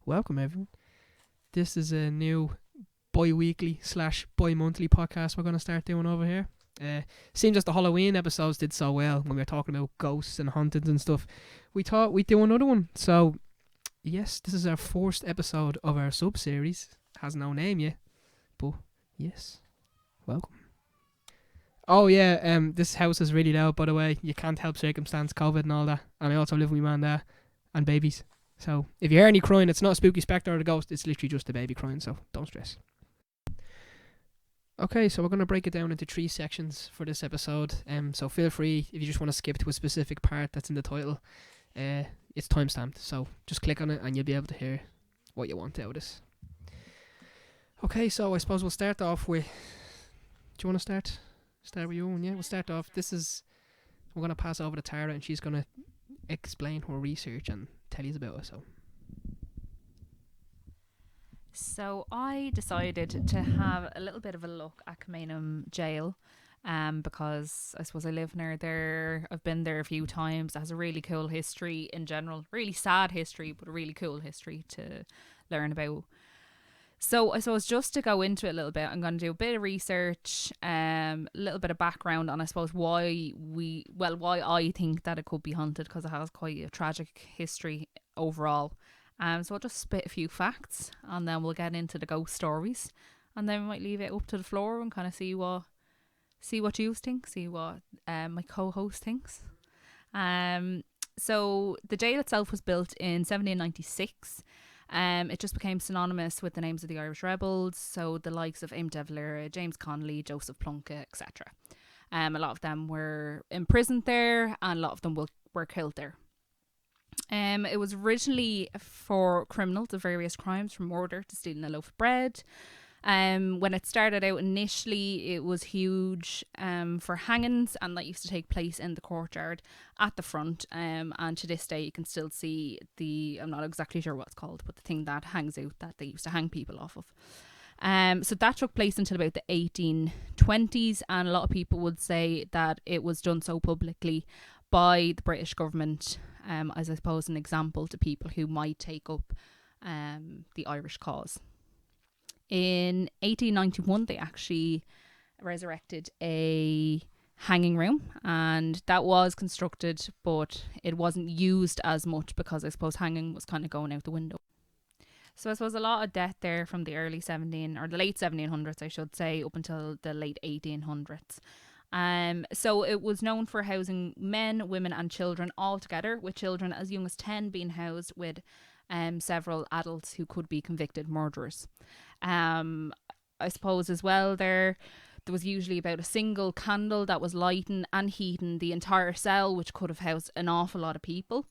welcome everyone. This is a new bi-weekly / bi-monthly podcast we're going to start doing over here. Seems as the Halloween episodes did so well when we were talking about ghosts and hauntings and stuff. We thought we'd do another one. So, yes, this is our first episode of our sub-series. Has no name yet, but yes, welcome. Oh yeah, this house is really loud, by the way. You can't help circumstance, COVID and all that. And I also live with my man there and babies. So if you hear any crying, it's not a spooky spectre or a ghost, it's literally just a baby crying, so don't stress. Okay, so we're going to break it down into 3 sections for this episode. So feel free, if you just want to skip to a specific part that's in the title, it's timestamped, so just click on it and you'll be able to hear what you want out of this. Okay, so I suppose we'll start off with... Do you want to start? Start with your own, yeah? We'll start off. We're going to pass over to Tara and she's going to explain her research and tell you about it. So I decided to have a little bit of a look at Kilmainham Gaol, because I suppose I live near there. I've been there a few times. It has a really cool history in general, really sad history, but a really cool history to learn about. So I suppose just to go into it a little bit, I'm going to do a bit of research, a little bit of background on, I suppose, why I think that it could be haunted, because it has quite a tragic history overall. So I'll just spit a few facts and then we'll get into the ghost stories, and then we might leave it up to the floor and kind of see what you think, see what my co-host thinks. So the jail itself was built in 1796. It just became synonymous with the names of the Irish rebels, so the likes of Aim Devlin, James Connolly, Joseph Plunkett, etc. A lot of them were imprisoned there, and a lot of them were killed there. It was originally for criminals of various crimes, from murder to stealing a loaf of bread. When it started out initially, it was huge for hangings, and that used to take place in the courtyard at the front. And to this day, you can still see I'm not exactly sure what it's called, but the thing that hangs out that they used to hang people off of. So that took place until about the 1820s, and a lot of people would say that it was done so publicly by the British government, as I suppose an example to people who might take up the Irish cause. In 1891, they actually resurrected a hanging room, and that was constructed, but it wasn't used as much because I suppose hanging was kind of going out the window. So I suppose a lot of death there from the late 1700s, I should say, up until the late 1800s. So it was known for housing men, women and children all together, with children as young as 10 being housed with several adults who could be convicted murderers. I suppose as well there was usually about a single candle that was lighting and heating the entire cell, which could have housed an awful lot of people.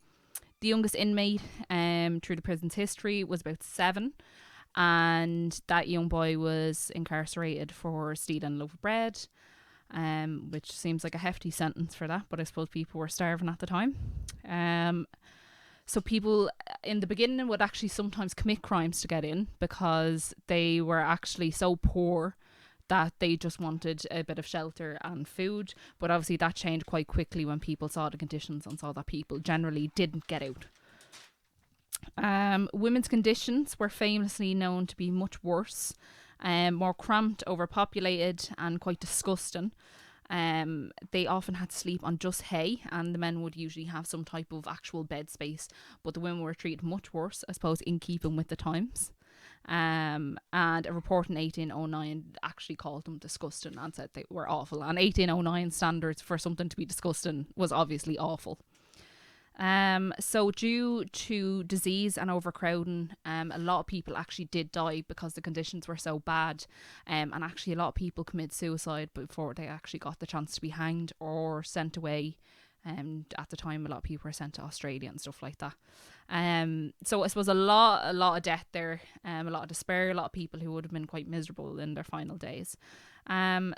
The youngest inmate through the prison's history was about 7, and that young boy was incarcerated for stealing a loaf of bread, which seems like a hefty sentence for that, but I suppose people were starving at the time. So people in the beginning would actually sometimes commit crimes to get in, because they were actually so poor that they just wanted a bit of shelter and food. But obviously that changed quite quickly when people saw the conditions and saw that people generally didn't get out. Women's conditions were famously known to be much worse, more cramped, overpopulated and quite disgusting. They often had to sleep on just hay, and the men would usually have some type of actual bed space, but the women were treated much worse, I suppose, in keeping with the times. And a report in 1809 actually called them disgusting and said they were awful, and 1809 standards for something to be disgusting was obviously awful. So due to disease and overcrowding, a lot of people actually did die because the conditions were so bad, and actually a lot of people commit suicide before they actually got the chance to be hanged or sent away. At the time, a lot of people were sent to Australia and stuff like that. So I suppose a lot of death there, a lot of despair, a lot of people who would have been quite miserable in their final days.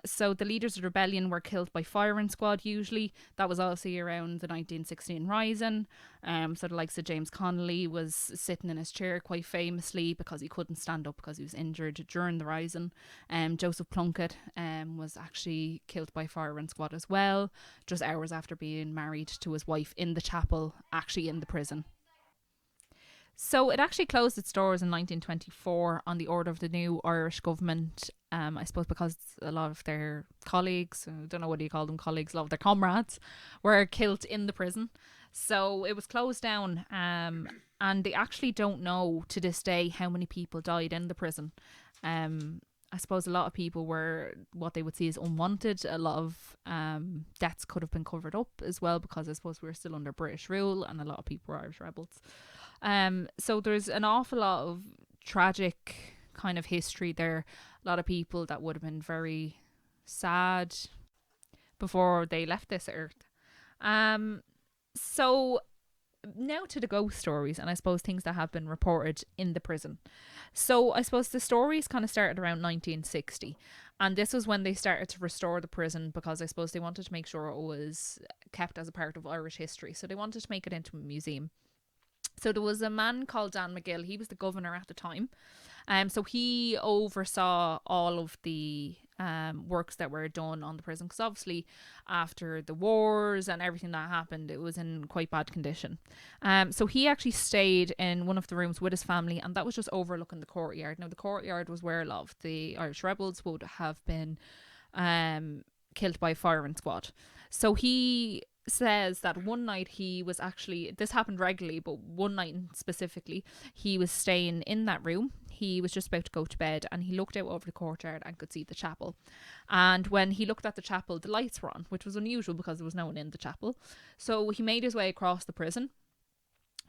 So the leaders of the rebellion were killed by firing squad usually. That was obviously around the 1916 rising. So the likes of James Connolly was sitting in his chair quite famously because he couldn't stand up because he was injured during the rising. Joseph Plunkett was actually killed by firing squad as well, just hours after being married to his wife in the chapel, actually in the prison. So it actually closed its doors in 1924 on the order of the new Irish government. I suppose because a lot of their colleagues, I don't know what you call them, colleagues, a lot of their comrades, were killed in the prison. So it was closed down. And they actually don't know to this day how many people died in the prison. I suppose a lot of people were what they would see as unwanted. A lot of deaths could have been covered up as well, because I suppose we were still under British rule and a lot of people were Irish rebels. So there's an awful lot of tragic kind of history there. A lot of people that would have been very sad before they left this earth. So now to the ghost stories, and I suppose things that have been reported in the prison. So I suppose the stories kind of started around 1960, and this was when they started to restore the prison, because I suppose they wanted to make sure it was kept as a part of Irish history. So they wanted to make it into a museum. So there was a man called Dan McGill. He was the governor at the time. So he oversaw all of the works that were done on the prison, because obviously after the wars and everything that happened, it was in quite bad condition. So he actually stayed in one of the rooms with his family, and that was just overlooking the courtyard. Now the courtyard was where a lot of the Irish rebels would have been killed by a firing squad. So he says that one night he was actually, this happened regularly, but one night specifically, he was staying in that room. He was just about to go to bed, and he looked out over the courtyard and could see the chapel. And when he looked at the chapel, the lights were on, which was unusual because there was no one in the chapel. So he made his way across the prison,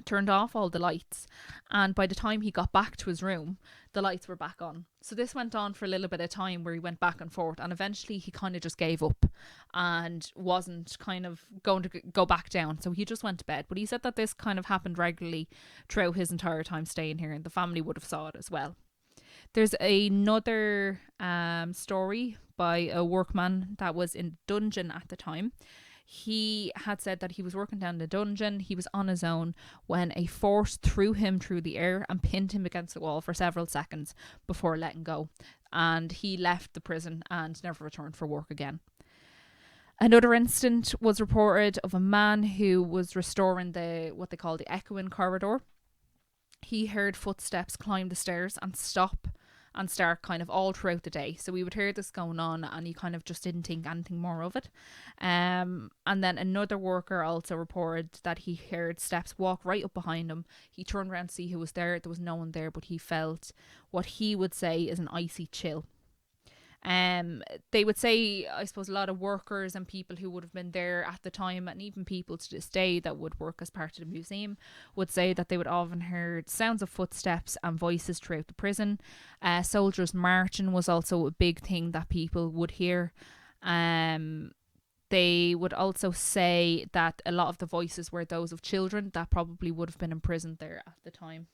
turned off all the lights, and by the time he got back to his room, the lights were back on. So this went on for a little bit of time, where he went back and forth, and eventually he kind of just gave up and wasn't kind of going to go back down, so he just went to bed. But he said that this kind of happened regularly throughout his entire time staying here, and the family would have saw it as well. There's another story by a workman that was in dungeon at the time. He had said that he was working down the dungeon. He was on his own when a force threw him through the air and pinned him against the wall for several seconds before letting go. And he left the prison and never returned for work again. Another incident was reported of a man who was restoring what they call the echoing corridor. He heard footsteps climb the stairs and stop and start kind of all throughout the day. So we would hear this going on, and he kind of just didn't think anything more of it. And then another worker also reported that he heard steps walk right up behind him. He turned around to see who was there. There was no one there, but he felt what he would say is an icy chill. They would say, I suppose, a lot of workers and people who would have been there at the time, and even people to this day that would work as part of the museum, would say that they would often heard sounds of footsteps and voices throughout the prison. Soldiers marching was also a big thing that people would hear. They would also say that a lot of the voices were those of children that probably would have been imprisoned there at the time.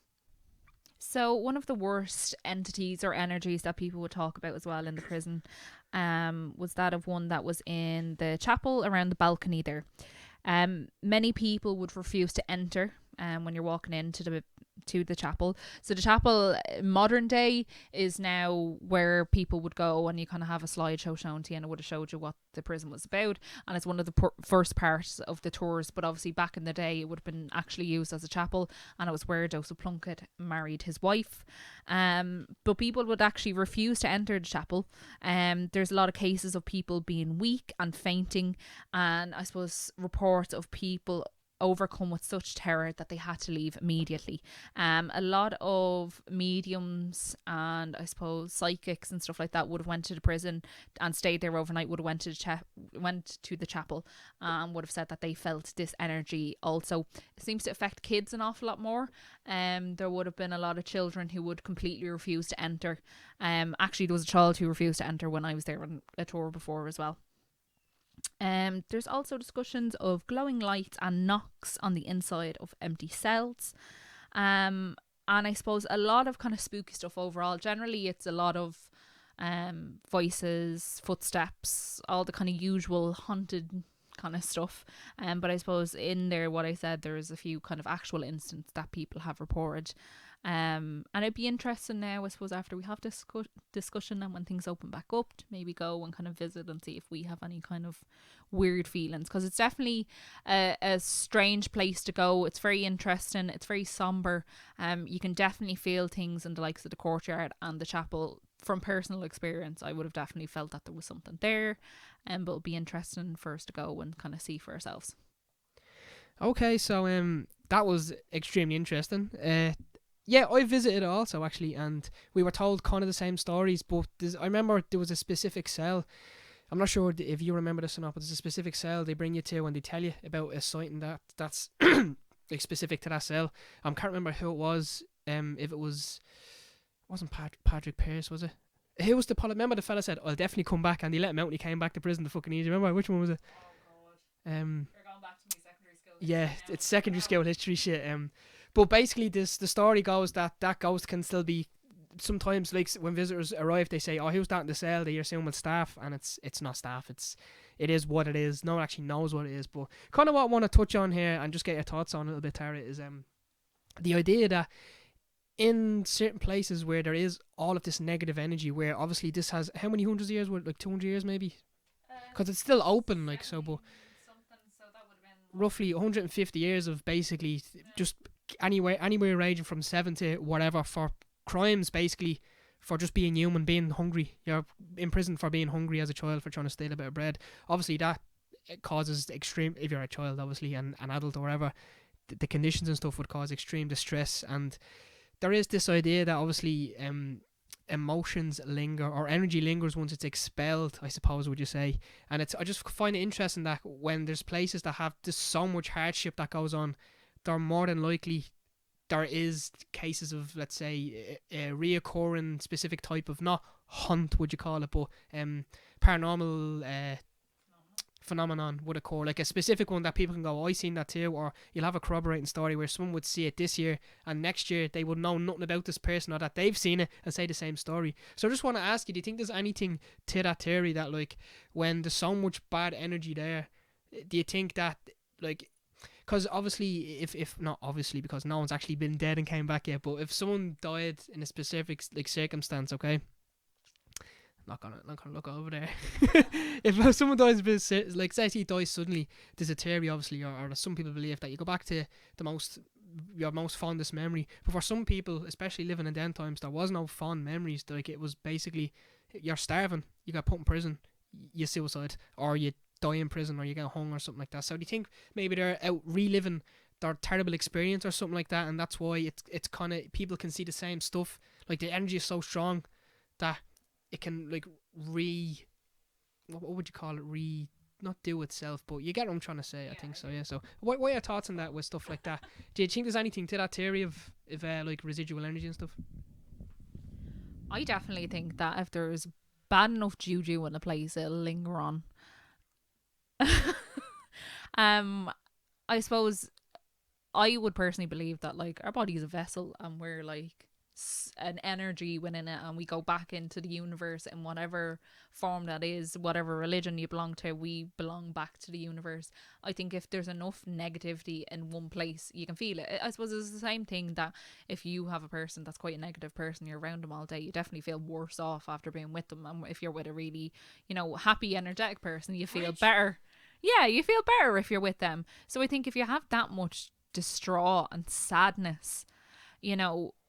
So one of the worst entities or energies that people would talk about as well in the prison was that of one that was in the chapel around the balcony there. Many people would refuse to enter when you're walking into the chapel. So the chapel, modern day, is now where people would go, and you kind of have a slideshow shown to you, and it would have showed you what the prison was about, and it's one of the first parts of the tours. But obviously back in the day, it would have been actually used as a chapel, and it was where Joseph Plunkett married his wife. But people would actually refuse to enter the chapel. There's a lot of cases of people being weak and fainting, and I suppose reports of people overcome with such terror that they had to leave immediately. A lot of mediums and I suppose psychics and stuff like that would have went to the prison and stayed there overnight, would have went to the chapel, would have said that they felt this energy. Also, it seems to affect kids an awful lot more. There would have been a lot of children who would completely refuse to enter. Actually, there was a child who refused to enter when I was there on a tour before as well. There's also discussions of glowing lights and knocks on the inside of empty cells. And I suppose a lot of kind of spooky stuff overall. Generally, it's a lot of voices, footsteps, all the kind of usual haunted kind of stuff. But I suppose in there, what I said, there is a few kind of actual instances that people have reported. And it'd be interesting now, I suppose, after we have this discussion and when things open back up, to maybe go and kind of visit and see if we have any kind of weird feelings, because it's definitely a strange place to go. It's very interesting. It's very somber. You can definitely feel things in the likes of the courtyard and the chapel. From personal experience, I would have definitely felt that there was something there, but it'll be interesting for us to go and kind of see for ourselves. Okay, so that was extremely interesting. Yeah, I visited also actually, and we were told kind of the same stories. But I remember there was a specific cell. I'm not sure if you remember this or not, but there's a specific cell they bring you to and they tell you about a sighting that's like specific to that cell. I can't remember who it was. If it wasn't Patrick Pearce, was it? Who was the pilot? Remember the fella said, "I'll definitely come back," and he let him out and he came back to prison the fucking easy. Remember which one was it? Oh god. You're going back to me secondary school. Yeah, it's secondary school history shit. But basically, the story goes that ghost can still be. Sometimes, like when visitors arrive, they say, "Oh, who's that in the cell?" They assume it's staff, and it's not staff. It is what it is. No one actually knows what it is. But kind of what I want to touch on here and just get your thoughts on a little bit, Tara, is the idea that in certain places where there is all of this negative energy, where obviously this has how many hundreds of years? What, like 200 years maybe? Because it's still open, like so. But so that would have been roughly 150 years of basically just anywhere ranging from 7 to whatever for crimes, basically for just being human, being hungry. You're in prison for being hungry as a child, for trying to steal a bit of bread. Obviously that causes extreme, if you're a child obviously, and an adult or whatever, the conditions and stuff would cause extreme distress. And there is this idea that obviously emotions linger, or energy lingers once it's expelled, I suppose would you say. And I just find it interesting that when there's places that have just so much hardship that goes on, they're more than likely there is cases of, let's say, a reoccurring specific type of, not hunt would you call it, but paranormal phenomenon would occur, like a specific one that people can go, I seen that too. Or you'll have a corroborating story where someone would see it this year and next year they would know nothing about this person, or that they've seen it and say the same story. So I just want to ask you, do you think there's anything to that theory that, like, when there's so much bad energy there, do you think that, like, because obviously if not obviously because no one's actually been dead and came back yet, but if someone died in a specific like circumstance, okay, not gonna look over there. If someone dies, like say he dies suddenly, there's a theory obviously, or some people believe that you go back to your most fondest memory. But for some people, especially living in them times, there was no fond memories. Like it was basically, you're starving, you got put in prison, you suicide, or you die in prison, or you get hung or something like that. So do you think maybe they're out reliving their terrible experience or something like that, and that's why it's kind of, people can see the same stuff, like the energy is so strong that it can like what would you call it, not do itself, but you get what I'm trying to say. Yeah, I think so. Yeah. So what are your thoughts on that with stuff like that? Do you think there's anything to that theory of like residual energy and stuff? I definitely think that if there's bad enough juju in a place, it'll linger on. I suppose I would personally believe that like our body is a vessel and we're like an energy within it, and we go back into the universe in whatever form that is, whatever religion you belong to, we belong back to the universe. I think if there's enough negativity in one place, you can feel it. I suppose it's the same thing that if you have a person that's quite a negative person, you're around them all day, you definitely feel worse off after being with them. And if you're with a really, happy, energetic person, you feel better. Yeah, you feel better if you're with them. So I think if you have that much distraught and sadness,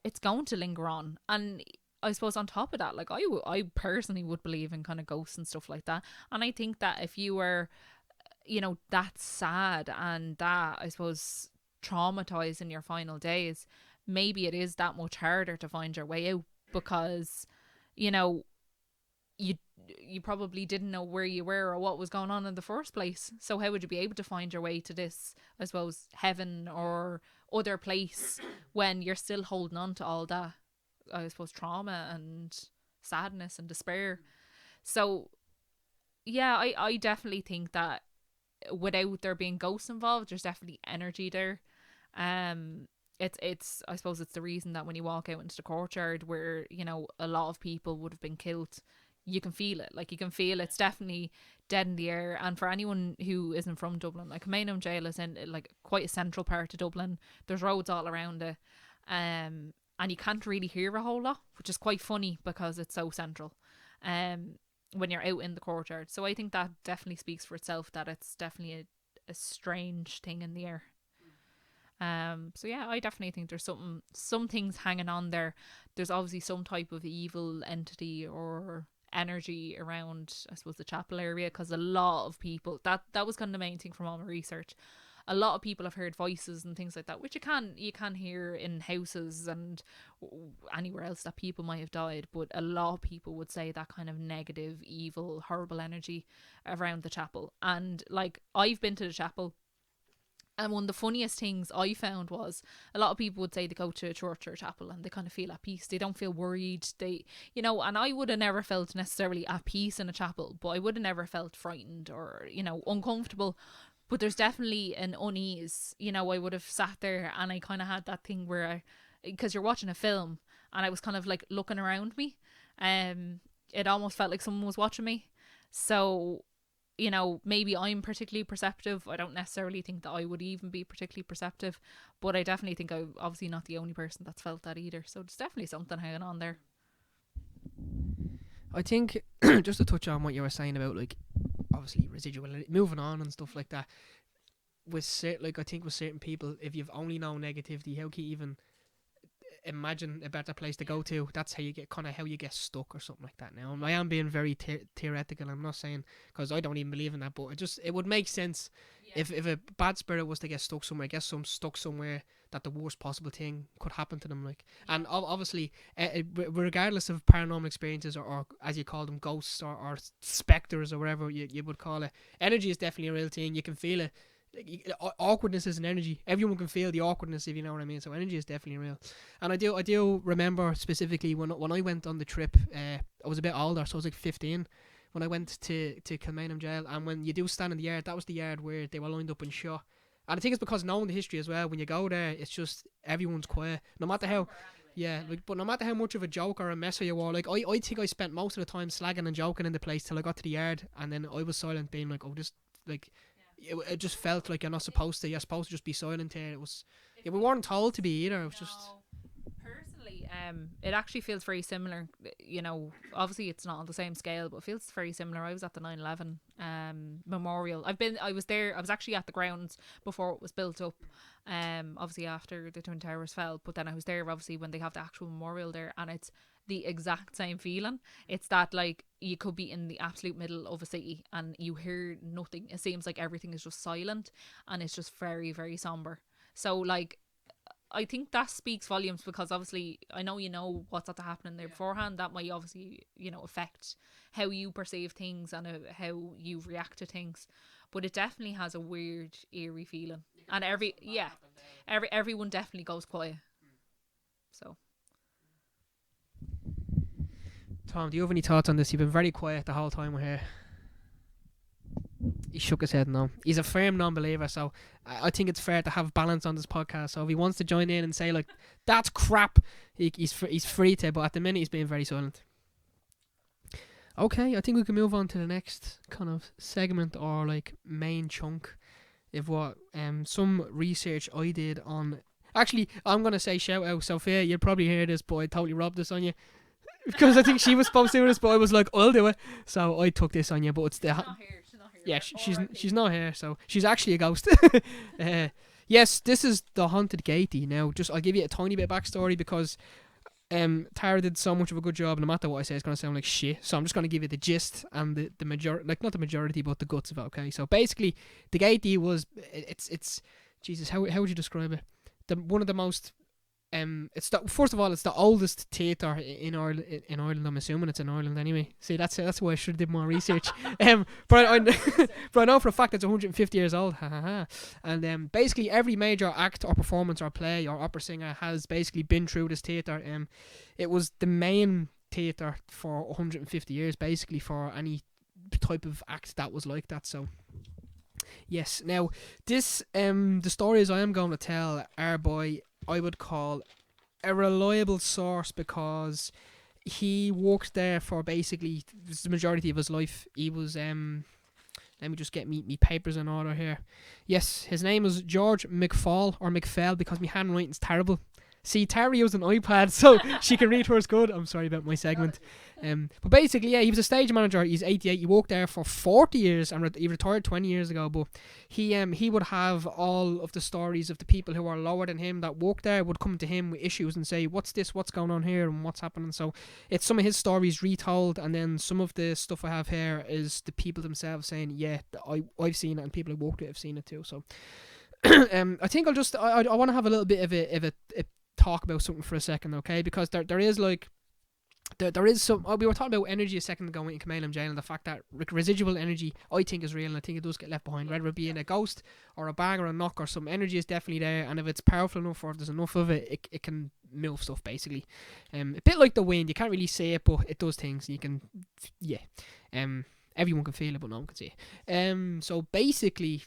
it's going to linger on. And I suppose on top of that, like I personally would believe in kind of ghosts and stuff like that. And I think that if you were, that sad and that, I suppose, traumatized in your final days, maybe it is that much harder to find your way out, because, you probably didn't know where you were or what was going on in the first place. So how would you be able to find your way to this, I suppose, heaven or other place when you're still holding on to all that, I suppose, trauma and sadness and despair? So yeah, I definitely think that without there being ghosts involved, there's definitely energy there. It's I suppose it's the reason that when you walk out into the courtyard where a lot of people would have been killed, you can feel it. Like, you can feel it's definitely dead in the air. And for anyone who isn't from Dublin, like, Kilmainham Gaol is in like quite a central part of Dublin. There's roads all around it, and you can't really hear a whole lot, which is quite funny because it's so central. When you're out in the courtyard, so I think that definitely speaks for itself, that it's definitely a strange thing in the air. So yeah, I definitely think there's some things hanging on there. There's obviously some type of evil entity or energy around, I suppose, the chapel area, because a lot of people, that was kind of the main thing from all my research. A lot of people have heard voices and things like that, which you can hear in houses and anywhere else that people might have died. But a lot of people would say that kind of negative, evil, horrible energy around the chapel. And like, I've been to the chapel, and one of the funniest things I found was a lot of people would say they go to a church or a chapel and they kind of feel at peace. They don't feel worried. They, you know, and I would have never felt necessarily at peace in a chapel, but I would have never felt frightened or, you know, uncomfortable. But there's definitely an unease. You know, I would have sat there and I kind of had that thing where because you're watching a film and I was kind of like looking around me. It almost felt like someone was watching me. So, you know, maybe I'm particularly perceptive. I don't necessarily think that I would even be particularly perceptive, but I definitely think I'm obviously not the only person that's felt that either. So there's definitely something hanging on there. I think, just to touch on what you were saying about, like, obviously residual, moving on and stuff like that, I think with certain people, if you've only known negativity, how can you even imagine a better place to go to? That's how you get stuck or something like that. Now, I am being very theoretical. I'm not saying, because I don't even believe in that, but it would make sense. Yeah. If a bad spirit was to get stuck somewhere, stuck somewhere, that the worst possible thing could happen to them. Like, and obviously, regardless of paranormal experiences or as you call them, ghosts or specters or whatever you would call it, energy is definitely a real thing. You can feel it. Awkwardness is an energy. Everyone can feel the awkwardness, if you know what I mean. So energy is definitely real. And I do remember specifically when I went on the trip. I was a bit older, so I was like 15 when I went to Kilmainham Gaol. And when you do stand in the yard, that was the yard where they were lined up and shot. And I think it's because knowing the history as well. When you go there, it's just everyone's quiet, no matter how. Yeah, like, but no matter how much of a joke or a messer you were, like, I think I spent most of the time slagging and joking in the place till I got to the yard, and then I was silent, being like, oh, just like. It just felt like you're not supposed to. You're supposed to just be silent here. It was. Yeah, we weren't told to be either. It was just. Personally, it actually feels very similar. You know, obviously it's not on the same scale, but it feels very similar. I was at the 9/11 memorial. I was there. I was actually at the grounds before it was built up. Obviously after the Twin Towers fell, but then I was there obviously when they have the actual memorial there, and it's the exact same feeling. It's that, like, you could be in the absolute middle of a city and you hear nothing. It seems like everything is just silent and it's just very, very somber. So, like, I think that speaks volumes, because obviously I know you know what's at to happen there beforehand. That might obviously, you know, affect how you perceive things and how you react to things. But it definitely has a weird, eerie feeling, and everyone definitely goes quiet. So. Tom, do you have any thoughts on this? You've been very quiet the whole time we're here. He shook his head no. He's a firm non-believer, so I think it's fair to have balance on this podcast. So if he wants to join in and say, like, that's crap, he's free to, but at the minute he's being very silent. Okay, I think we can move on to the next kind of segment, or like main chunk of what some research I did on. Actually, I'm going to say shout out Sophia. You'll probably hear this, but I totally robbed this on you. Because I think she was supposed to do this, but I was like, I'll do it. So I took this on you, but it's the. She's not here. Yeah, she's not here, so she's actually a ghost. Yes, this is the haunted Gaiety. Now, I'll give you a tiny bit of backstory, because Tara did so much of a good job. No matter what I say, it's gonna sound like shit. So I'm just gonna give you the gist and the majority, like not the majority, but the guts of it. Okay, so basically, the Gaiety was it's Jesus. How would you describe it? One of the most. It's first of all, it's the oldest theatre in Ireland. I'm assuming it's in Ireland anyway. See, that's why I should have did more research. But I know for a fact it's 150 years old. And basically every major act or performance or play or opera singer has basically been through this theatre. It was the main theatre for 150 years, basically, for any type of act that was like that. So. Yes. Now, this the stories I am going to tell are by, I would call, a reliable source, because he worked there for basically the majority of his life. He was let me just get me papers in order here. Yes, his name was George McFall or McFell because my handwriting's terrible. See, Terry used an iPad, so she can read hers good. I'm sorry about my segment. But basically, yeah, he was a stage manager. He's 88. He worked there for 40 years and he retired 20 years ago. But he would have all of the stories of the people who are lower than him that worked there would come to him with issues and say, "What's this? What's going on here? And what's happening?" So it's some of his stories retold, and then some of the stuff I have here is the people themselves saying, "Yeah, I've seen it," and people who worked it have seen it too. So I think I want to have a little bit of a talk about something for a second, okay? Because there is like there is some. We were talking about energy a second ago in Kilmainham Gaol, and the fact that residual energy I think is real, and I think it does get left behind, whether it be in a ghost or a bang or a knock or some energy is definitely there, and if it's powerful enough or if there's enough of it, it can move stuff basically. A bit like the wind, you can't really see it, but it does things. And you can, yeah. Everyone can feel it, but no one can see it. So basically,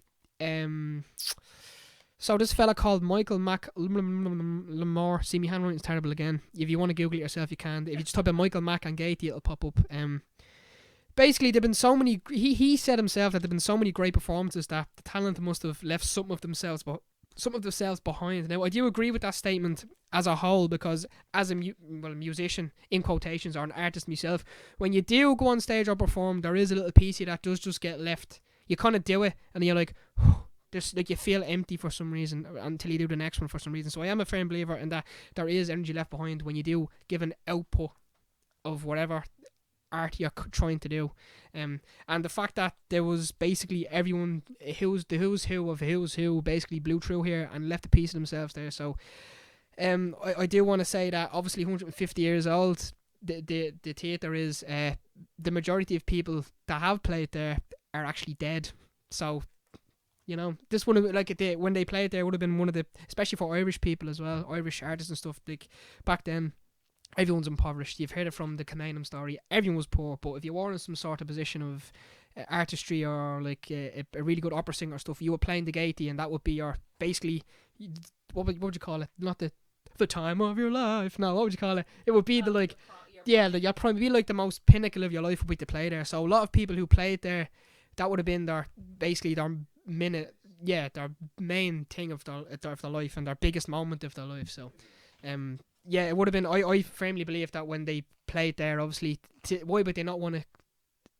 so this fella called Michael Lamore. See, my handwriting's terrible again. If you want to Google it yourself, you can. If you just type in Michael Mack and Gaiety, it'll pop up. Basically, there've been so many. He said himself that there've been so many great performances that the talent must have left some of themselves behind. Now, I do agree with that statement as a whole, because as a musician in quotations or an artist myself, when you do go on stage or perform, there is a little piece of you that does just get left. You kind of do it, and you're like. Just like you feel empty for some reason until you do the next one for some reason. So I am a firm believer in that there is energy left behind when you do give an output of whatever art you're trying to do. And the fact that there was basically everyone the who's who basically blew through here and left a piece of themselves there. So I do want to say that obviously 150 years old, the theatre is the majority of people that have played there are actually dead. So you know, this would have, like, when they played there, would have been one of the, especially for Irish people as well, Irish artists and stuff, like, back then, everyone's impoverished. You've heard it from the Kilmainham story. Everyone was poor, but if you were in some sort of position of artistry or, like, a really good opera singer or stuff, you were playing the Gaiety, and that would be your, basically, what would you call it? Not the time of your life. No, what would you call it? It would be the, like, yeah, you'd probably be, like, the most pinnacle of your life would be to play there. So a lot of people who played there, that would have been their main thing of their life and their biggest moment of their life. So it would have been, I firmly believe that when they played there, obviously why would they not want to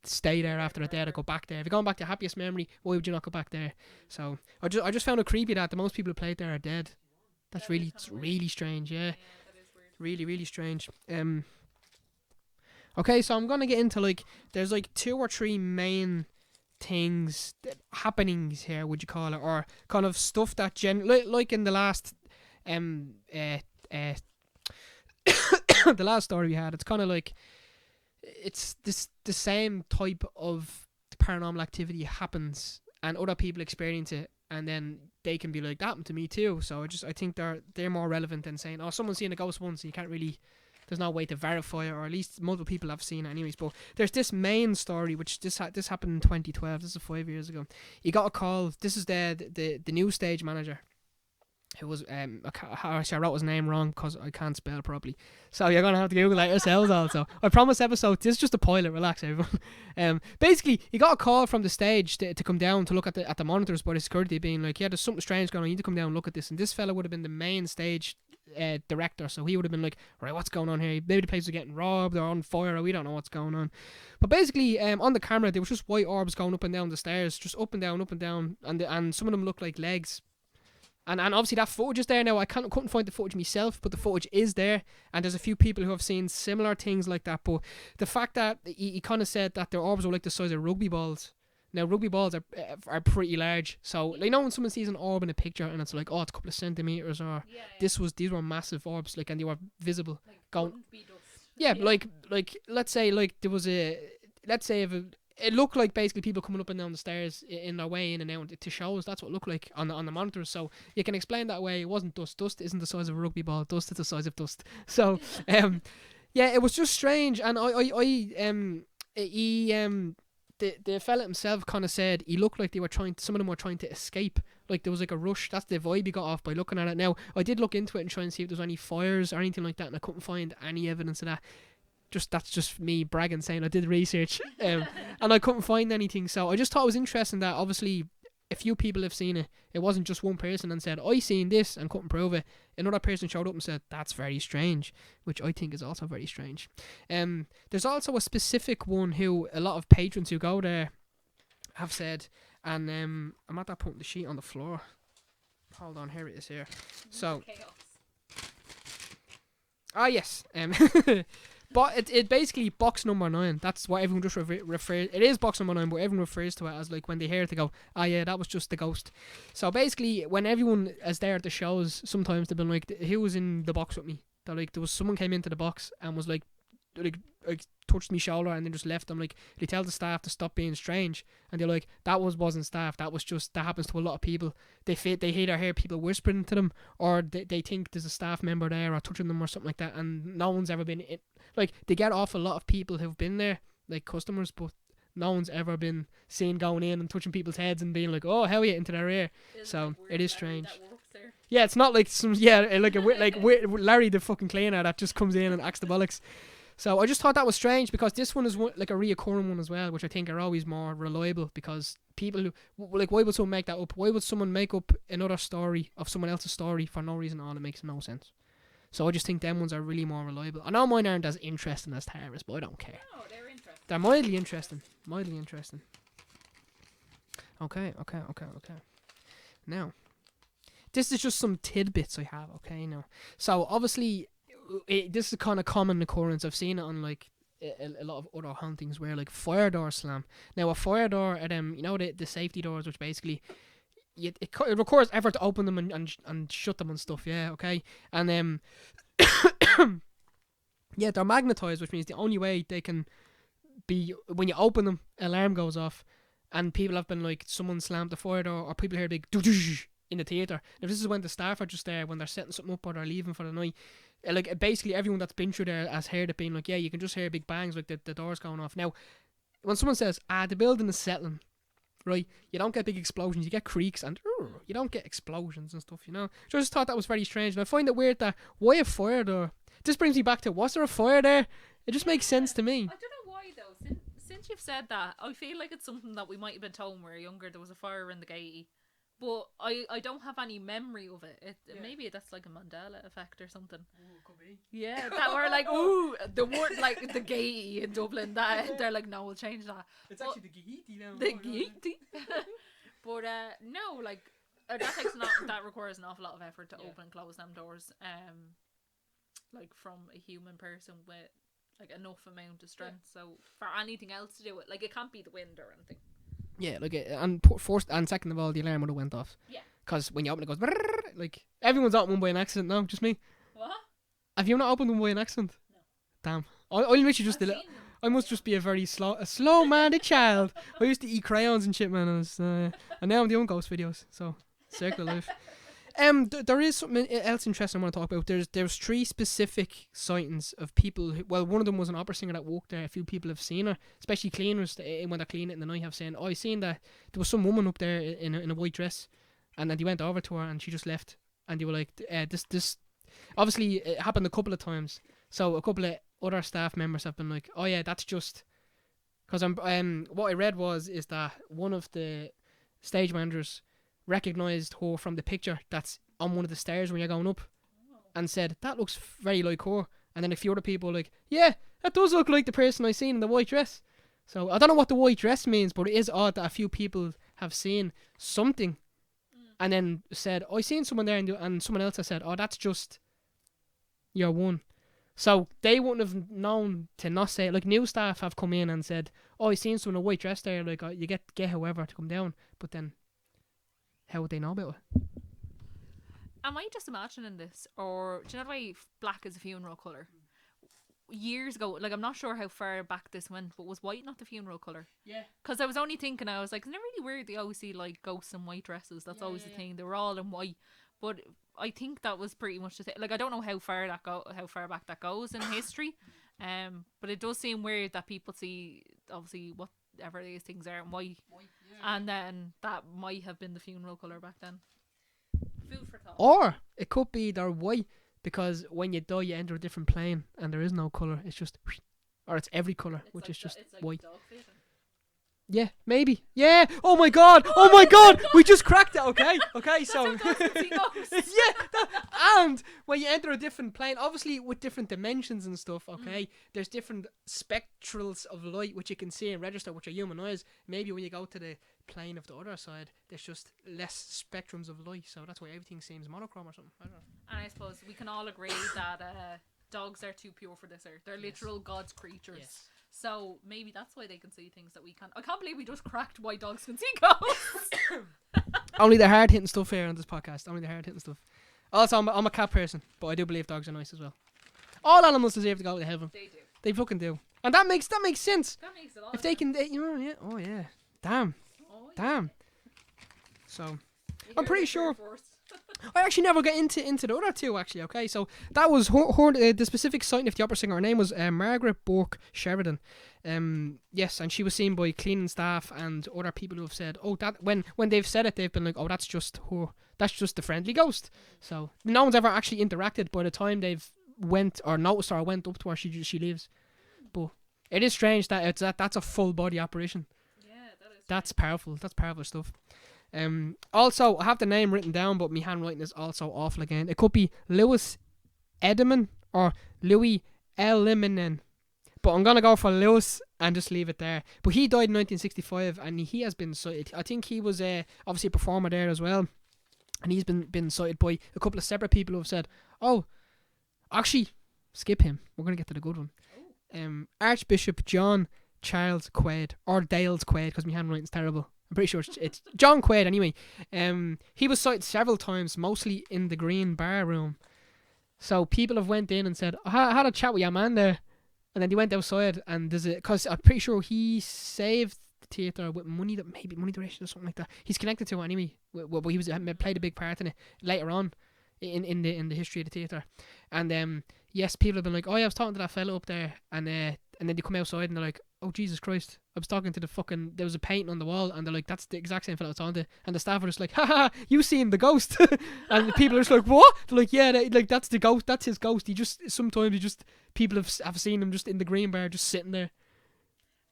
stay there after they're dead or go back there? If you're going back to your happiest memory, why would you not go back there? So I just found it creepy that the most people who played there are dead. It's really strange. Yeah, really, really strange. Okay, so I'm gonna get into, like, there's like 2 or 3 main things, happenings here, would you call it, or kind of stuff that like in the last the last story we had, it's kind of like it's the same type of paranormal activity happens and other people experience it, and then they can be like, that happened to me too. So I think they're more relevant than saying, oh, someone's seen a ghost once, and you can't really, there's no way to verify it, or at least multiple people have seen it anyways. But there's this main story, which this happened in 2012. This is 5 years ago. You got a call. This is the new stage manager, who was I wrote his name wrong because I can't spell properly. So you're gonna have to Google that yourselves. Also, I promise episode. This is just a pilot. Relax, everyone. Basically, he got a call from the stage to come down to look at the monitors by the security, being like, yeah, there's something strange going on. You need to come down and look at this. And this fella would have been the main stage director, so he would have been like, right, what's going on here? Maybe the place is getting robbed or on fire, or we don't know what's going on. But basically, on the camera, there was just white orbs going up and down the stairs, just up and down, and some of them looked like legs. And obviously that footage is there now. I couldn't find the footage myself, but the footage is there, and there's a few people who have seen similar things like that. But the fact that he kind of said that their orbs were like the size of rugby balls. Now, rugby balls are pretty large, so, like, you know when someone sees an orb in a picture and it's like, oh, it's a couple of centimeters, or these were massive orbs, like, and they were visible. Like, like let's say, like, there was if it looked like basically people coming up and down the stairs in their way in and out to shows. That's what it looked like on the monitors. So you can explain that way. It wasn't dust. Dust isn't the size of a rugby ball. Dust is the size of dust. So, it was just strange. And the fella himself kind of said he looked like some of them were trying to escape. Like, there was like a rush. That's the vibe he got off by looking at it. Now, I did look into it and try and see if there was any fires or anything like that, and I couldn't find any evidence of that. that's just me bragging, saying I did research, and I couldn't find anything. So I just thought it was interesting that obviously a few people have seen it. It wasn't just one person and said I seen this and couldn't prove it. Another person showed up and said that's very strange, which I think is also very strange. There's also a specific one who a lot of patrons who go there have said, and I'm at that putting the sheet on the floor. Hold on, here it is here. So, yes, but it basically box number 9. That's what everyone just refers. It is box number 9, but everyone refers to it as like when they hear it, they go, "Ah, yeah, that was just the ghost." So basically, when everyone is there at the shows, sometimes they've been like, "Who was in the box with me?" They're like, "There was someone came into the box and was like touched me shoulder and then just left." I'm like, they tell the staff to stop being strange, and they're like, "That wasn't staff. That was just that happens to a lot of people. They either hear people whispering to them, or they think there's a staff member there or touching them or something like that, and no one's ever been in." Like, they get off a lot of people who've been there, like customers, but no one's ever been seen going in and touching people's heads and being like, "Oh, hell yeah," into their ear. So it is strange. Yeah, it's not like some like Larry the fucking cleaner that just comes in and acts the bollocks. So I just thought that was strange because this one is like a reoccurring one as well, which I think are always more reliable because people who like, why would someone make that up? Why would someone make up another story of someone else's story for no reason at all? It makes no sense. So I just think them ones are really more reliable. I know mine aren't as interesting as Tara's, but I don't care. No, they're interesting. They're mildly interesting. Mildly interesting. Okay. Now, this is just some tidbits I have, okay, now. So, obviously, this is a kind of common occurrence. I've seen it on, like, a lot of other hauntings where, like, fire doors slam. Now, a fire door, you know, the safety doors, which basically, it requires effort to open them and shut them and stuff, yeah, okay? And, yeah, they're magnetized, which means the only way they can be, when you open them, alarm goes off, and people have been like, someone slammed the fire door, or people hear a big in the theatre. Now, this is when the staff are just there, when they're setting something up or they're leaving for the night. Like, basically everyone that's been through there has heard it being like, yeah, you can just hear big bangs, like the doors going off. Now, when someone says, the building is settling, right, you don't get big explosions, you get creaks, and you don't get explosions and stuff, you know. So I just thought that was very strange, and I find it weird that, why a fire door? This brings me back to, was there a fire there? It just makes sense to me. I don't know why though. Since you've said that, I feel like it's something that we might have been told when we were younger. There was a fire in the Gaiety, but I don't have any memory of it. Maybe that's like a Mandela effect or something. Oh, could be. Yeah, that were like, ooh, the word like the Gaiety in Dublin. That they're like, no, we'll change that. It's actually the Gaiety now. The Gaiety. But no, like that requires an awful lot of effort to open and close them doors. Like from a human person with like enough amount of strength. So for anything else to do it, like, it can't be the wind or anything. Yeah, like, and first and second of all, the alarm would have went off. Yeah. Because when you open it, it goes brrrr, like, everyone's opened one by an accident now, just me. What? Have you not opened one by an accident? No. Damn. I literally just I must just be a slow-minded child. I used to eat crayons and shit, man, and now I'm doing ghost videos. So, circle of life. There is something else interesting I want to talk about. There's 3 specific sightings of people well, one of them was an opera singer that walked there. A few people have seen her, especially cleaners when they're cleaning it in the night, have saying, "Oh, I seen that there was some woman up there in a white dress," and then they went over to her and she just left, and they were like, this obviously it happened a couple of times. So a couple of other staff members have been like, "Oh yeah, that's just," because what I read is that one of the stage managers recognised her from the picture that's on one of the stairs when you're going up, and said, "That looks very like her." And then a few other people were like, "Yeah, that does look like the person I seen in the white dress." So I don't know what the white dress means, but it is odd that a few people have seen something and then said, "Oh, I seen someone there," and someone else has said, "Oh, that's just your one." So they wouldn't have known to not say it. Like, new staff have come in and said, "Oh, I seen someone in a white dress there," like, you get whoever to come down, but then how would they know about it? Am I just imagining this, or do you know the way black is a funeral colour? Years ago, like, I'm not sure how far back this went, but was white not the funeral colour? Yeah. Because I was only thinking, I was like, isn't it really weird they always see like ghosts in white dresses? That's always the thing. They were all in white, but I think that was pretty much the thing. Like, I don't know how far back that goes in history, but it does seem weird that people see obviously whatever these things are in white. And then that might have been the funeral colour back then. Food for thought. Or it could be they're white because when you die you enter a different plane and there is no colour. It's just or it's every colour, It's which like is just it's like white. dog feeding. Yeah, maybe. Yeah. Oh my god. Oh my god. We just cracked it. Okay. Okay. So. That's how dogs can see ghosts. Yeah. And when you enter a different plane, obviously with different dimensions and stuff. Okay. There's different spectrals of light which you can see and register with your human eyes. Maybe when you go to the plane of the other side, there's just less spectrums of light. So that's why everything seems monochrome or something. I don't know. And I suppose we can all agree that dogs are too pure for this earth. They're literal God's creatures. Yes. So maybe that's why they can see things that we can't. I can't believe we just cracked why dogs can see ghosts. Only the hard hitting stuff here on this podcast. Only the hard hitting stuff. Also, I'm a cat person, but I do believe dogs are nice as well. All animals deserve to go to heaven. They do. They fucking do, and that makes sense. That makes a lot. If they can, yeah. Oh yeah. Damn. Oh, Damn. So You I'm heard pretty it here sure. first. I actually never got into the other two actually. Okay, so that was the specific sighting of the opera singer. Her name was Margaret Burke Sheridan. Yes, and she was seen by cleaning staff and other people who have said, oh, that when they've said it, they've been like, oh, that's just her. That's just the friendly ghost. So no one's ever actually interacted by the time they've went or noticed her or went up to where she lives. But it is strange that that's a full body apparition. Yeah, that is. That's powerful. That's powerful stuff. Also, I have the name written down, but my handwriting is also awful again. It could be Louis Edelman or Louis Eliminen, but I'm gonna go for Lewis and just leave it there. But he died in 1965, and he has been cited. I think he was obviously a performer there as well, and he's been cited by a couple of separate people who have said, "Oh, actually, skip him. We're gonna get to the good one." Archbishop John Charles Quaid or Dales Quaid, because my handwriting's terrible. I'm pretty sure it's John Quaid anyway. He was cited several times, mostly in the Green Bar Room. So people have went in and said, I had a chat with your man there, and then they went outside, and because I'm pretty sure he saved the theatre with money donation or something like that. He's connected to it anyway. Well, he played a big part in it later on in the history of the theatre. And yes, people have been like, oh yeah, I was talking to that fella up there, and then they come outside and they're like, oh Jesus Christ, I was talking to there was a painting on the wall, and they're like, that's the exact same fella I was talking to, and the staff are just like, haha, you seen the ghost? And the people are just like, what? They're like, yeah, that's the ghost, that's his ghost. People have seen him just in the Green Bar, just sitting there.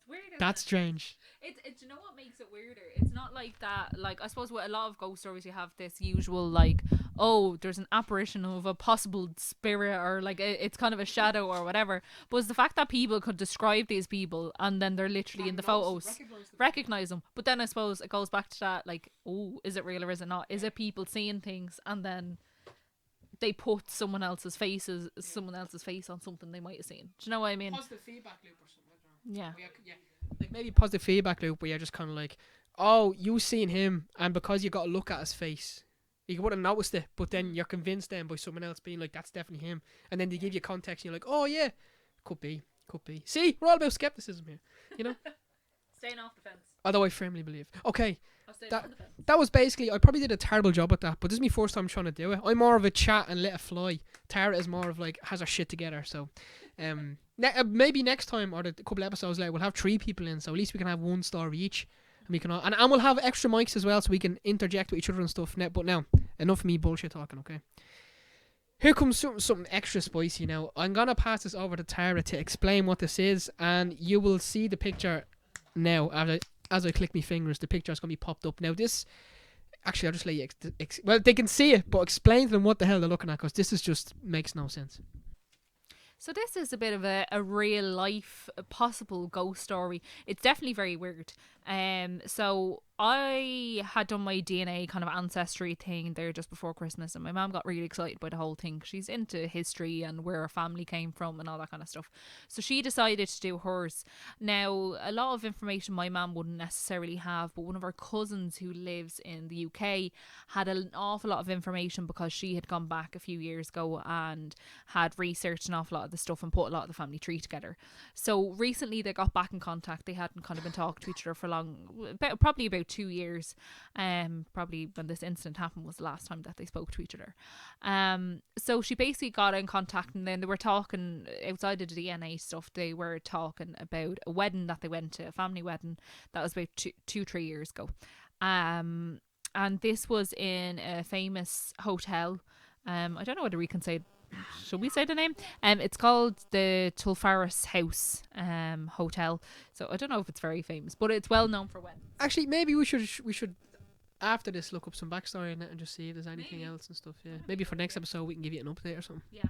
Weird, that's strange. Do you know what makes it weirder? It's not like that. Like, I suppose with a lot of ghost stories, you have this usual like, oh, there's an apparition of a possible spirit, or like it's kind of a shadow or whatever. But it's the fact that people could describe these people and then they're literally in the photos, recognize them. But then I suppose it goes back to that, like, oh, is it real or is it not? Is it people seeing things and then they put someone else's face on something they might have seen? Do you know what I mean? Positive feedback loop or something. Yeah. Like maybe positive feedback loop where you're just kind of like, oh, you seen him, and because you got to look at his face, you wouldn't have noticed it, but then you're convinced then by someone else being like, that's definitely him, and then they give you context and you're like, oh yeah, could be. See, we're all about skepticism here, you know. Staying off the fence. Although I firmly believe. Okay, that was basically, I probably did a terrible job at that, but this is my first time trying to do it. I'm more of a chat and let it fly. Tara is more of like, has her shit together, so maybe next time or a couple episodes later we'll have 3 people in, so at least we can have one story each, and we can all, and we'll have extra mics as well so we can interject with each other and stuff. But now, enough of me bullshit talking, okay? Here comes something extra spicy now. I'm gonna pass this over to Tara to explain what this is, and you will see the picture now as I click my fingers. The picture is gonna be popped up now. This actually, I'll just let you well, they can see it, but explain to them what the hell they're looking at, because this is just makes no sense. So this is a bit of a real life possible ghost story. It's definitely very weird. So I had done my DNA kind of ancestry thing there just before Christmas, and my mum got really excited by the whole thing. She's into history and where her family came from and all that kind of stuff. So she decided to do hers. Now, a lot of information my mum wouldn't necessarily have, but one of her cousins who lives in the UK had an awful lot of information because she had gone back a few years ago and had researched an awful lot of the stuff and put a lot of the family tree together. So recently they got back in contact. They hadn't kind of been talking to each other for probably about 2 years. Probably when this incident happened was the last time that they spoke to each other. So she basically got in contact, and then they were talking outside of the DNA stuff. They were talking about a wedding that they went to, a family wedding that was about 3 years ago. And this was in a famous hotel. I don't know whether we can say should we say the name? It's called the Tulfaris House Hotel. So I don't know if it's very famous, but it's well known for weddings. Actually, maybe we should after this look up some backstory on it and just see if there's anything else and stuff. Yeah, maybe for next episode we can give you an update or something. Yeah.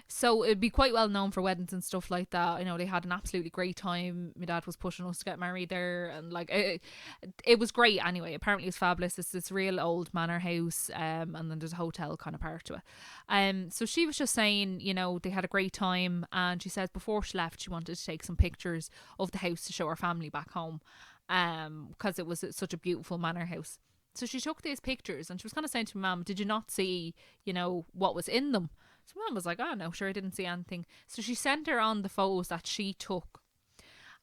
So it'd be quite well known for weddings and stuff like that. You know, they had an absolutely great time. My dad was pushing us to get married there, and like it was great anyway. Apparently it was fabulous. It's this real old manor house, and then there's a hotel kind of part to it. So she was just saying, you know, they had a great time, and she says before she left she wanted to take some pictures of the house to show her family back home, because it was such a beautiful manor house. So she took these pictures and she was kind of saying to my mum, did you not see, you know, what was in them? So mum was like, oh no, sure, I didn't see anything. So she sent her on the photos that she took.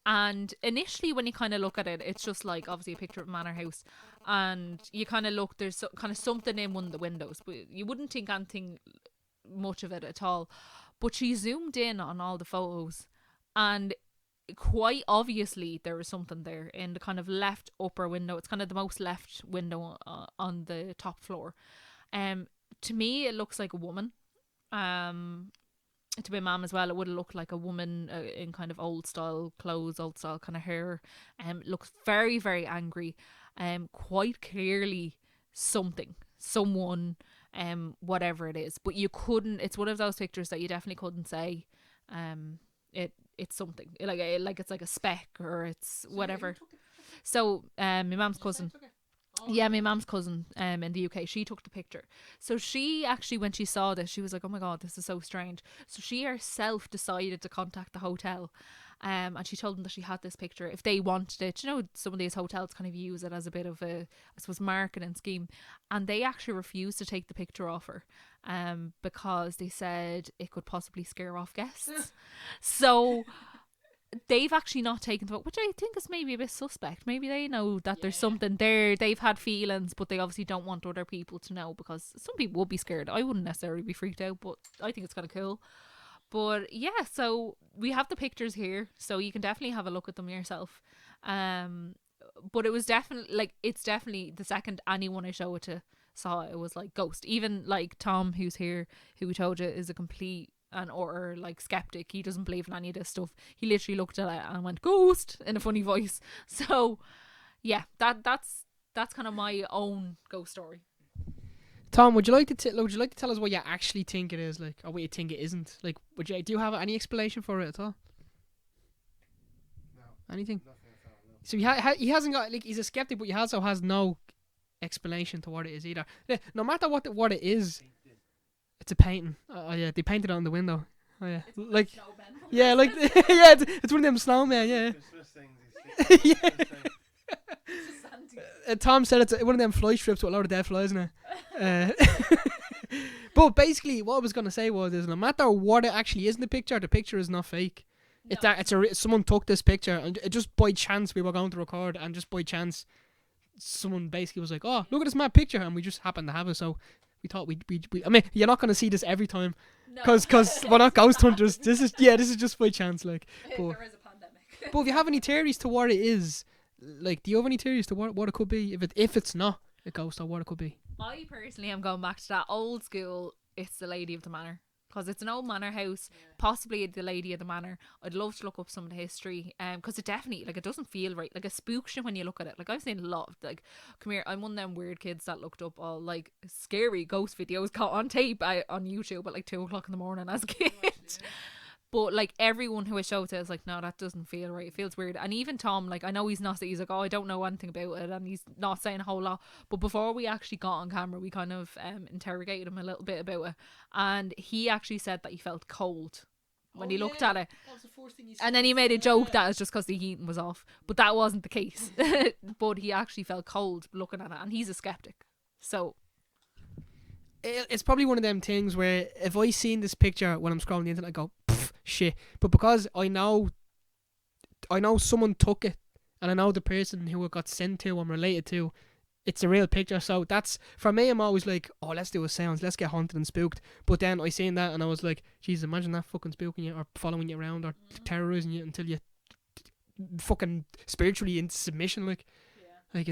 And initially when you kind of look at it, it's just like obviously a picture of a manor house. And you kind of look, there's kind of something in one of the windows. But you wouldn't think anything much of it at all. But she zoomed in on all the photos. And quite obviously there was something there in the kind of left upper window. It's kind of the most left window on the top floor. To me, it looks like a woman. To my mum as well, it would have looked like a woman in kind of old style clothes, old style kind of hair. Looks very, very angry. Quite clearly someone, whatever it is. But you couldn't. It's one of those pictures that you definitely couldn't say. It's something like it's like a speck or it's whatever. So my mum's cousin. Yeah, my mum's cousin in the UK, she took the picture. So she actually, when she saw this, she was like, oh my god, this is so strange. So she herself decided to contact the hotel, and she told them that she had this picture if they wanted it. You know, some of these hotels kind of use it as a bit of a, I suppose, marketing scheme, and they actually refused to take the picture off her because they said it could possibly scare off guests. So they've actually not taken the photo, which I think is maybe a bit suspect. Maybe they know that there's something there. They've had feelings, but they obviously don't want other people to know, because some people would be scared. I wouldn't necessarily be freaked out, but I think it's kind of cool. But yeah, so we have the pictures here, so you can definitely have a look at them yourself. But it was definitely like, it's definitely the second anyone I show it to saw it, it was like ghost. Even like Tom, who's here, who we told you is a complete or like skeptic. He doesn't believe in any of this stuff. He literally looked at it and went ghost in a funny voice. So yeah, that's kind of my own ghost story. Tom, would you like to tell us what you actually think it is, like, or what you think it isn't? Like, do you have any explanation for it at all? No. Anything? Nothing at all, no. So he hasn't got, like, he's a skeptic, but he also has no explanation to what it is either. No matter what it is, it's a painting. Oh yeah, they painted it on the window. Oh yeah, it's like yeah, like yeah, it's one of them snowmen. Yeah. Yeah. Tom said it's one of them fly strips with a lot of dead flies in it. But basically, what I was gonna say was, no matter what it actually is in the picture is not fake. No. Someone took this picture, and just by chance we were going to record, and just by chance, someone basically was like, "Oh, look at this mad picture," and we just happened to have it. So we thought we I mean, you're not gonna see this every time, because we're not ghost hunters. This is just by chance, like. But, there is a pandemic. But if you have any theories to what it is, like, do you have any theories to what it could be? If it's not a ghost, or what it could be? I personally am going back to that old school. It's the lady of the manor, because it's an old manor house, possibly the lady of the manor. I'd love to look up some of the history, because it definitely, like, it doesn't feel right. Like, it spooks you when you look at it. Like, I've seen a lot of, like, come here, I'm one of them weird kids that looked up all, like, scary ghost videos caught on tape on YouTube at, like, 2 o'clock in the morning as a kid. But, like, everyone who I showed to is like, no, that doesn't feel right. It feels weird. And even Tom, like, I know he's like, oh, I don't know anything about it, and he's not saying a whole lot. But before we actually got on camera, we kind of interrogated him a little bit about it. And he actually said that he felt cold when he looked at it. That was the first thing he said. And then he made a joke that it's just because the heating was off. But that wasn't the case. But he actually felt cold looking at it. And he's a skeptic. So it's probably one of them things where if I seen this picture when I'm scrolling the internet, I go, shit. But because I know someone took it, and I know the person who it got sent to and related to, it's a real picture. So that's, for me, I'm always like, oh, let's do a seance, let's get haunted and spooked. But then I seen that and I was like, Jesus, imagine that fucking spooking you, or following you around, or terrorizing you until you fucking spiritually into submission. Like, like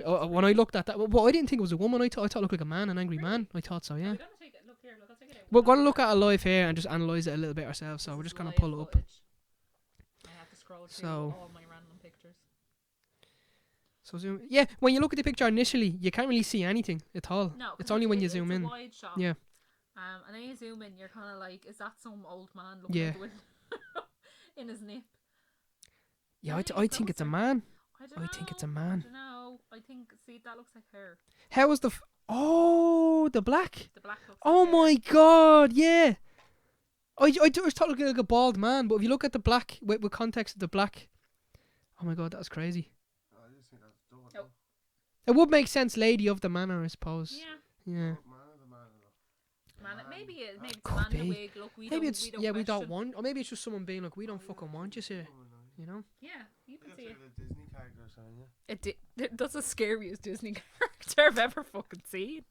when I looked at that, well, I didn't think it was a woman. I thought it looked like a man, an angry man. I thought so, yeah. here, look, I'll take it out. We're going to look at it live here and just analyse it a little bit ourselves. So we're just going to pull it up. I have to scroll through So- all my random pictures. So zoom. Yeah, when you look at the picture initially, you can't really see anything at all. No, 'cause It's only when you it's zoom a in. wide shot. Yeah. And then you zoom in, you're kind of like, is that some old man looking Yeah. out the window in his nip? Yeah, Why I don't you think it's a closer? man. I don't know. I think it's a man. I don't know. I think, see, that looks like her. How was the? Oh, the black. The black looks Oh like my her. god, yeah. I was thought looking like a bald man, but if you look at the black with context of the black, oh my god, that was crazy. I just think that's double. Oh. It would make sense, lady of the manor, I suppose. Yeah. Yeah. Man of the man. Man, maybe it's a Could man in a be. wig. Look, we Maybe don't, it's we don't we don't question. want, or maybe it's just someone being like, we don't fucking want you here, you know? Yeah, you can see it. The Disney character sign, yeah. That's the scariest Disney character I've ever fucking seen.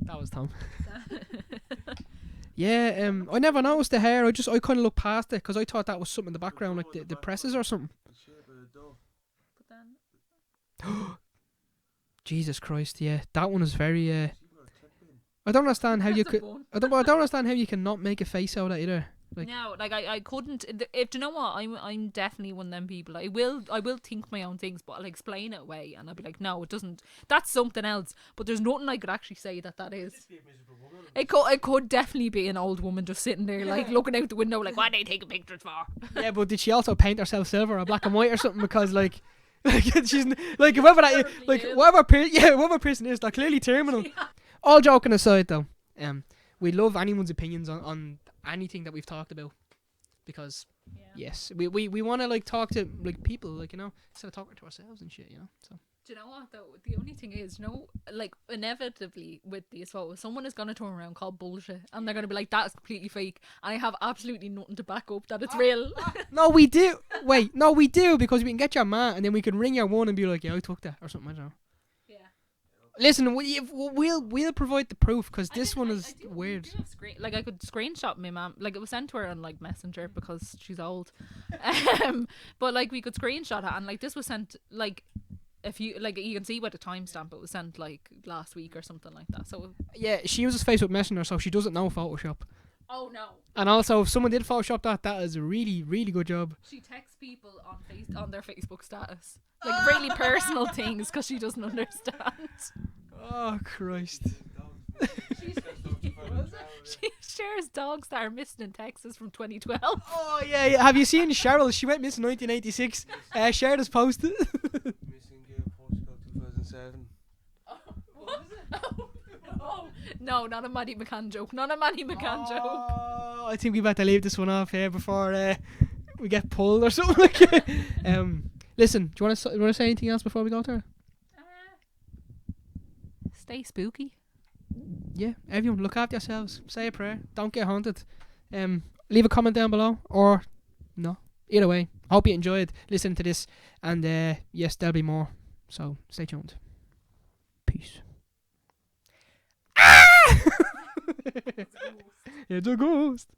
That was Tom. Yeah, I never noticed the hair. I kind of looked past it because I thought that was something in the background, like the presses or something. The shape of the dove. But then, Jesus Christ, yeah, that one is very. She got a tip in. I don't understand how you that's a could. bun. I don't understand how you can not make a face out of it either. Like- no, like I couldn't. If do you know what, I'm definitely one of them people. I will think my own things, but I'll explain it away, and I'll be like, no, it doesn't. That's something else. But there's nothing I could actually say that is. Just be a miserable woman. It could definitely be an old woman just sitting there, like looking out the window, like, what are they taking pictures for? Yeah, but did she also paint herself silver or black and white or something? Because like she's like whoever that is, Terribly like ill. whoever person is, they're clearly terminal. All joking aside, though, we love anyone's opinions on anything that we've talked about, because yes, we want to like talk to like people, like, you know, instead of talking to ourselves and shit, you know. So Do you know what though? The only thing is, you know, like inevitably with these photos, someone is gonna turn around called bullshit, and they're gonna be like, "That's completely fake," and I have absolutely nothing to back up that it's real. no, we do. Wait, no, we do, because we can get your man, and then we can ring your one and be like, "Yeah, I took that" or something. I don't know. Yeah. Listen, we'll provide the proof, because this one is weird. I do have like I could screenshot my mum. Like it was sent to her on like Messenger because she's old. But like we could screenshot it, and like this was sent like. If you like, you can see by the timestamp it was sent like last week or something like that. So Yeah, she uses Facebook Messenger, so she doesn't know Photoshop. oh no, And also, if someone did Photoshop that is a really, really good job. she texts people on their Facebook status like really personal things because she doesn't understand. Oh Christ! She shares dogs that are missing in Texas from 2012. Oh yeah. Have you seen Cheryl? She went missing in 1986. Shared his post. Missing Girl Portugal 2007. No, not a Maddie McCann joke. Not a Maddie McCann joke. Oh, I think we better leave this one off here before we get pulled or something like that. Listen, do you want to say anything else before we go to her? Stay spooky. Yeah, everyone, look after yourselves. Say a prayer. Don't get haunted. Leave a comment down below, or no. Either way, hope you enjoyed listening to this. And yes, there'll be more. So stay tuned. Peace. It's a ghost.